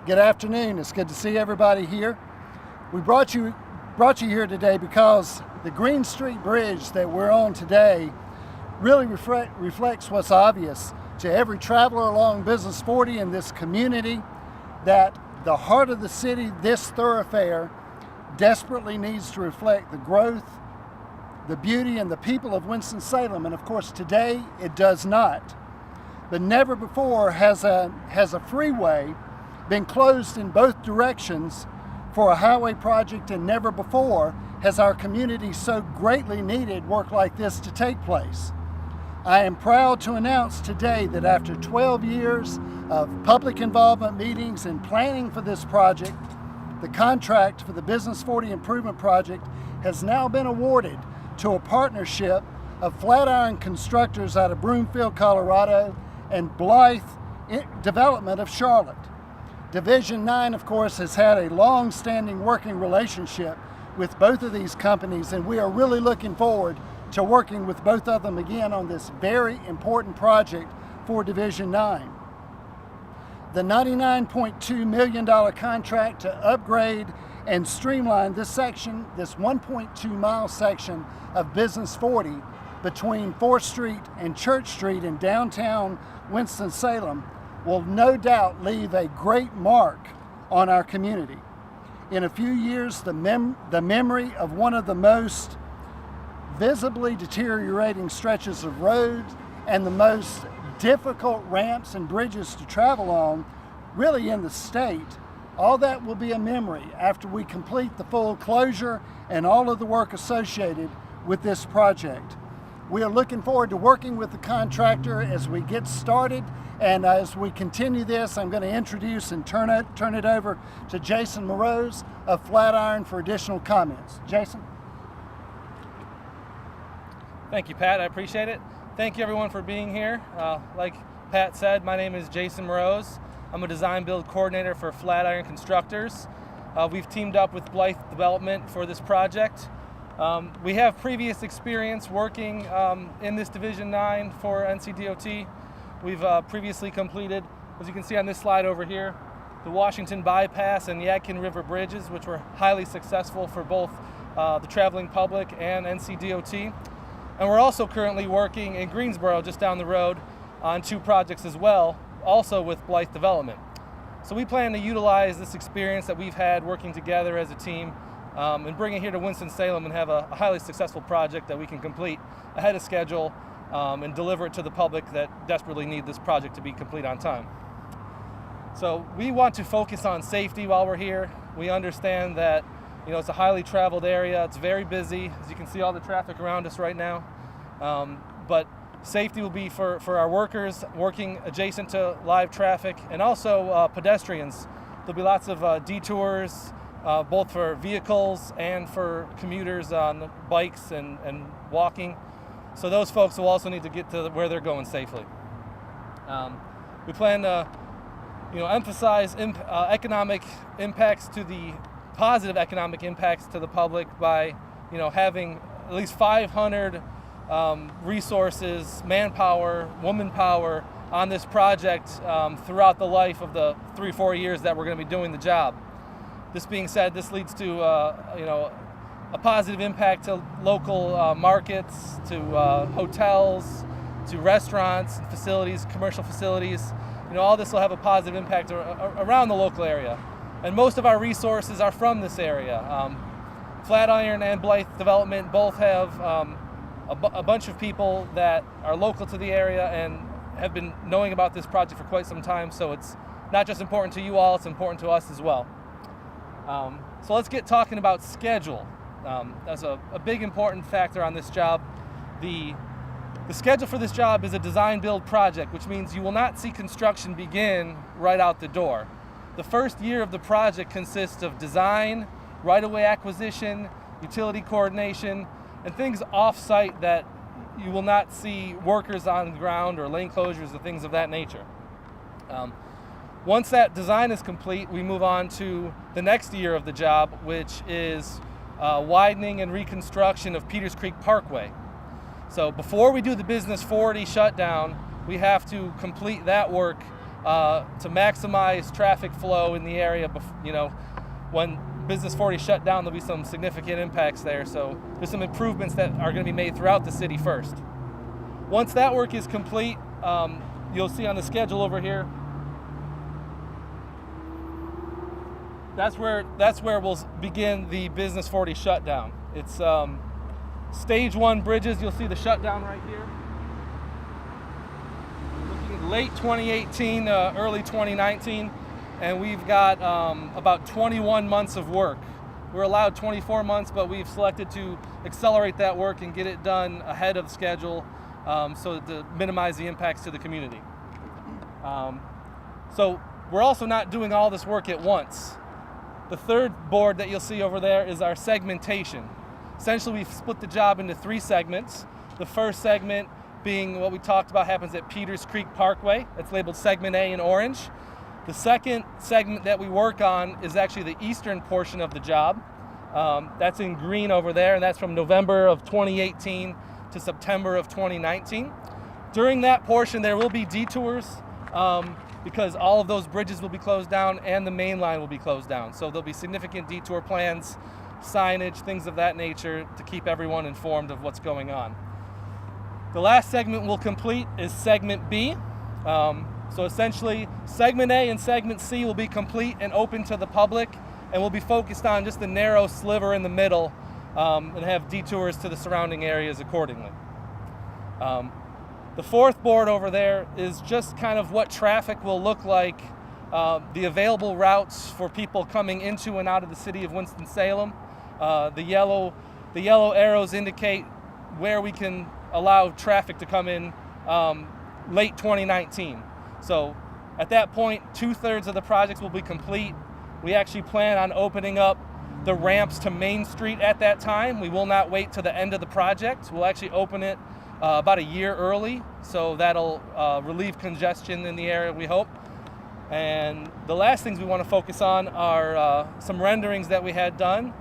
Good afternoon. It's good to see everybody here. We brought you here today because the Green Street Bridge that we're on today really reflects what's obvious to every traveler along Business 40 in this community, that the heart of the city, this thoroughfare, desperately needs to reflect the growth, the beauty, and the people of Winston-Salem. And of course today it does not. But never before has a freeway been closed in both directions for a highway project, and never before has our community so greatly needed work like this to take place. I am proud to announce today that after 12 years of public involvement meetings and planning for this project, the contract for the Business 40 Improvement Project has now been awarded to a partnership of Flatiron Constructors out of Broomfield, Colorado, and Blythe Development of Charlotte. Division 9, of course, has had a long-standing working relationship with both of these companies, and we are really looking forward to working with both of them again on this very important project for Division 9. The $99.2 million contract to upgrade and streamline this section, this 1.2 mile section of Business 40 between 4th Street and Church Street in downtown Winston-Salem, will no doubt leave a great mark on our community. In a few years, the memory of one of the most visibly deteriorating stretches of road and the most difficult ramps and bridges to travel on, really in the state, all that will be a memory after we complete the full closure and all of the work associated with this project. We are looking forward to working with the contractor as we get started, and as we continue this, I'm going to introduce and turn it over to Jason Mroz of Flatiron for additional comments. Jason? Thank you, Pat. I appreciate it. Thank you, everyone, for being here. Like Pat said, my name is Jason Mroz. I'm a design build coordinator for Flatiron Constructors. We've teamed up with Blythe Development for this project. We have previous experience working in this Division 9 for NCDOT. We've previously completed, as you can see on this slide over here, the Washington Bypass and Yadkin River bridges, which were highly successful for both the traveling public and NCDOT. And we're also currently working in Greensboro, just down the road, on 2 projects as well, also with Blythe Development. So we plan to utilize this experience that we've had working together as a team and bring it here to Winston-Salem and have a highly successful project that we can complete ahead of schedule and deliver it to the public that desperately need this project to be complete on time. So we want to focus on safety while we're here. We understand that it's a highly traveled area. It's very busy, as you can see all the traffic around us right now. But safety will be for our workers working adjacent to live traffic, and also pedestrians. There'll be lots of detours, both for vehicles and for commuters on bikes and walking. So those folks will also need to get to where they're going safely. We plan to emphasize economic impacts to the positive economic impacts to the public by having at least 500 resources, manpower, womanpower on this project throughout the life of the 3-4 years that we're going to be doing the job. This being said, this leads to a positive impact to local markets, to hotels, to restaurants and facilities, commercial facilities. All this will have a positive impact around the local area. And most of our resources are from this area. Flatiron and Blythe Development both have a bunch of people that are local to the area and have been knowing about this project for quite some time, so it's not just important to you all, it's important to us as well. So let's get talking about schedule. That's a big important factor on this job. The schedule for this job is a design build project, which means you will not see construction begin right out the door. The first year of the project consists of design, right-of-way acquisition, utility coordination, and things off-site that you will not see workers on the ground or lane closures and things of that nature. Once that design is complete, we move on to the next year of the job, which is widening and reconstruction of Peters Creek Parkway. So before we do the Business 40 shutdown, we have to complete that work to maximize traffic flow in the area. When Business 40 shut down, there'll be some significant impacts there. So there's some improvements that are going to be made throughout the city first. Once that work is complete, you'll see on the schedule over here, that's where we'll begin the Business 40 shutdown. It's stage 1 bridges. You'll see the shutdown right here. Looking at late 2018, early 2019, and we've got about 21 months of work. We're allowed 24 months, but we've selected to accelerate that work and get it done ahead of schedule, so to minimize the impacts to the community. So we're also not doing all this work at once. The third board that you'll see over there is our segmentation. Essentially, we've split the job into 3 segments. The first segment being what we talked about happens at Peters Creek Parkway. It's labeled Segment A in orange. The second segment that we work on is actually the eastern portion of the job. That's in green over there, and that's from November of 2018 to September of 2019. During that portion, there will be detours because all of those bridges will be closed down and the main line will be closed down. So there'll be significant detour plans, signage, things of that nature to keep everyone informed of what's going on. The last segment we'll complete is Segment B. So essentially, Segment A and Segment C will be complete and open to the public, and we'll be focused on just the narrow sliver in the middle and have detours to the surrounding areas accordingly. The fourth board over there is just kind of what traffic will look like, the available routes for people coming into and out of the city of Winston-Salem. The yellow arrows indicate where we can allow traffic to come in late 2019. So at that point, 2/3 of the projects will be complete. We actually plan on opening up the ramps to Main Street at that time. We will not wait to the end of the project. We'll actually open it about a year early, so that'll relieve congestion in the area, we hope. And the last things we want to focus on are some renderings that we had done.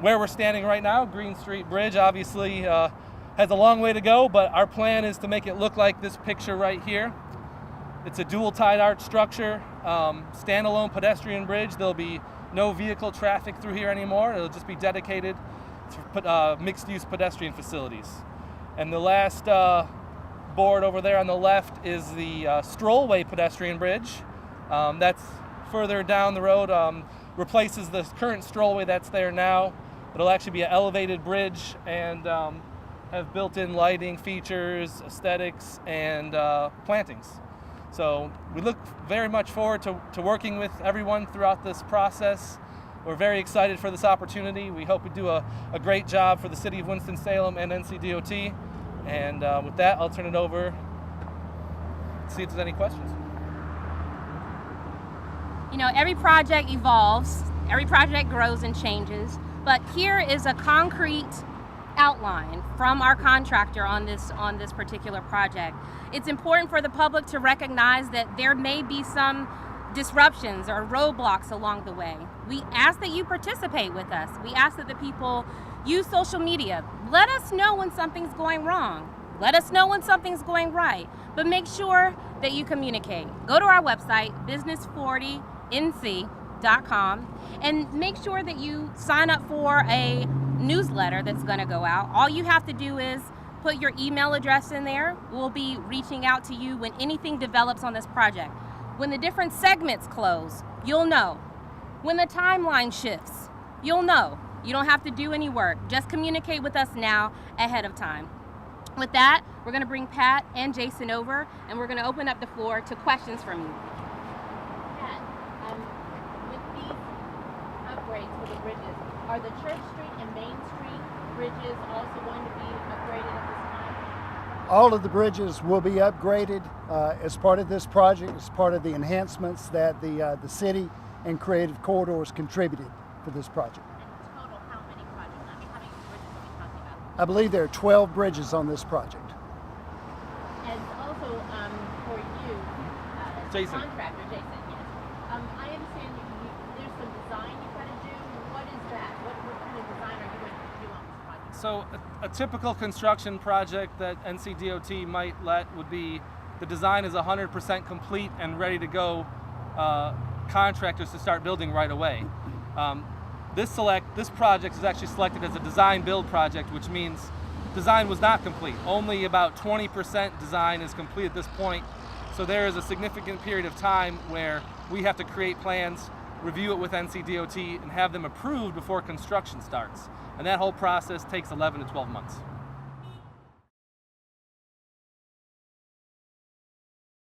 Where we're standing right now, Green Street Bridge, obviously has a long way to go, but our plan is to make it look like this picture right here. It's a dual tied arch structure, standalone pedestrian bridge. There'll be no vehicle traffic through here anymore. It'll just be dedicated to mixed-use pedestrian facilities. And the last board over there on the left is the strollway pedestrian bridge. That's further down the road, replaces the current strollway that's there now. It'll actually be an elevated bridge and have built-in lighting features, aesthetics, and plantings. So we look very much forward to working with everyone throughout this process. We're very excited for this opportunity. We hope we do a great job for the city of Winston-Salem and NCDOT. And with that, I'll turn it over to see if there's any questions. You know, every project evolves, every project grows and changes, but here is a concrete outline from our contractor on this particular project. It's important for the public to recognize that there may be some disruptions or roadblocks along the way. We ask that you participate with us. We ask that the people use social media. Let us know when something's going wrong. Let us know when something's going right. But make sure that you communicate. Go to our website, business40nc.com, and make sure that you sign up for a newsletter that's going to go out. All you have to do is put your email address in there. We'll be reaching out to you when anything develops on this project. When the different segments close, you'll know. When the timeline shifts, you'll know. You don't have to do any work. Just communicate with us now ahead of time. With that, we're going to bring Pat and Jason over, and we're going to open up the floor to questions from you. Pat, with these upgrades for the bridges, are the Church Street and Main Street bridges also going to be upgraded at this time? All of the bridges will be upgraded as part of this project, as part of the enhancements that the city and Creative Corridors contributed for this project. And total, how many projects? I mean, how many bridges are we talking about? I believe there are 12 bridges on this project. And also, for you, Jason. contractor, Jason, yes. I understand there's some design you've got to do. What is that? What kind of design are you going to do on this project? So a typical construction project that NCDOT might let would be the design is 100% complete and ready to go, contractors to start building right away. This project is actually selected as a design build project, which means design was not complete. Only about 20% design is complete at this point. So there is a significant period of time where we have to create plans, review it with NCDOT, and have them approved before construction starts. And that whole process takes 11 to 12 months.